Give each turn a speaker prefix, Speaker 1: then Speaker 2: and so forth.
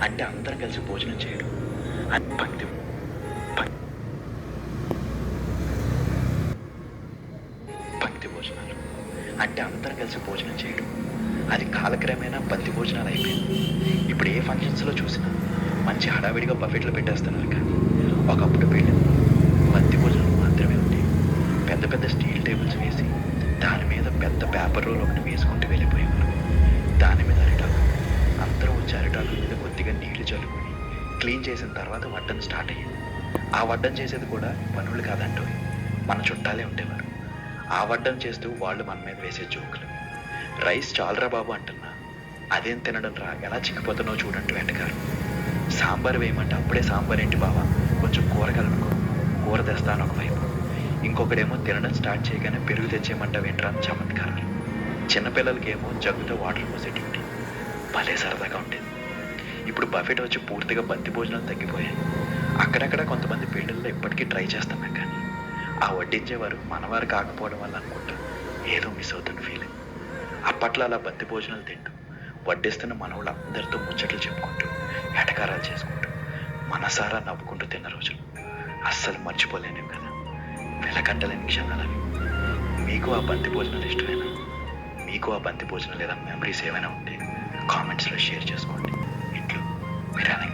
Speaker 1: అంటే అందరం కలిసి భోజనం చేయడం. అది పంక్తి పంక్తి భోజనాలు అంటే అందరం కలిసి భోజనం చేయడం. అది కాలక్రమేణా బంతి భోజనాలు అయిపోయింది. ఇప్పుడు ఏ ఫంక్షన్స్లో చూసినా మంచి హడావిడిగా బఫెట్లు పెట్టేస్తున్నారు, కానీ ఒకప్పుడు పెళ్ళి బంతి భోజనాలు మాత్రమే ఉండేవి. పెద్ద పెద్ద స్టీల్ టేబుల్స్ వేసి దాని మీద పెద్ద పేపర్ రోల్ ఒకటి వేసుకుంటూ వెళ్ళిపోయేవారు. దాని మీద అరిటాకు, అందరూ వచ్చి అరిటాకుల మీద కొద్దిగా నీళ్లు చల్లుకొని క్లీన్ చేసిన తర్వాత వడ్డం స్టార్ట్ అయ్యేది. ఆ వడ్డం చేసేది కూడా పనులు కాదంటూ మన చుట్టాలే ఉండేవారు. ఆ వడ్డం చేస్తూ వాళ్ళు మన మీద వేసే జోకులు. రైస్ చాలరా బాబు అంటున్నా, అదేం తినడం రా, ఎలా చిక్కిపోతున్నావు చూడంటూ వెంటకారు. సాంబార్ వేయమంటే అప్పుడే సాంబార్ ఏంటి బావా, కొంచెం కూర కలుపుకో, కూర తెస్తాను ఒకవైపు. ఇంకొకడేమో తినడం స్టార్ట్ చేయగానే పెరుగు తెచ్చేయమంటావు ఏంట్రా చమత్కారాలు. చిన్నపిల్లలకేమో జగ్గుతో వాటర్ పోసే డ్యూటీ. భలే సరదాగా ఉండేది. ఇప్పుడు బఫెట్ వచ్చి పూర్తిగా బంతి భోజనాలు తగ్గిపోయాయి. అక్కడక్కడ కొంతమంది పెళ్ళిళ్ళు ఇప్పటికీ ట్రై చేస్తున్నాం, కానీ ఆ వడ్డించేవారు మనవారు కాకపోవడం వల్ల అనుకుంటా ఏదో మిస్ అవుతున్న ఫీలింగ్. అప్పట్లో అలా బంతి భోజనాలు తింటూ వడ్డిస్తున్న మనవాళ్ళు అందరితో ముచ్చట్లు చెప్పుకుంటూ ఎటకారాలు చేసుకుంటూ మనసారా నవ్వుకుంటూ తిన్న రోజులు అస్సలు మర్చిపోలేనివి కదా. వెలకట్టలేని క్షణాలు అవి. మీకు ఆ బంతి భోజనాలు ఇష్టమేనా? మీకు ఆ బంతి భోజనం లేదా మెమరీస్ ఏమైనా ఉంటే కామెంట్స్లో షేర్ చేసుకోండి. ఇట్లు మీరానే.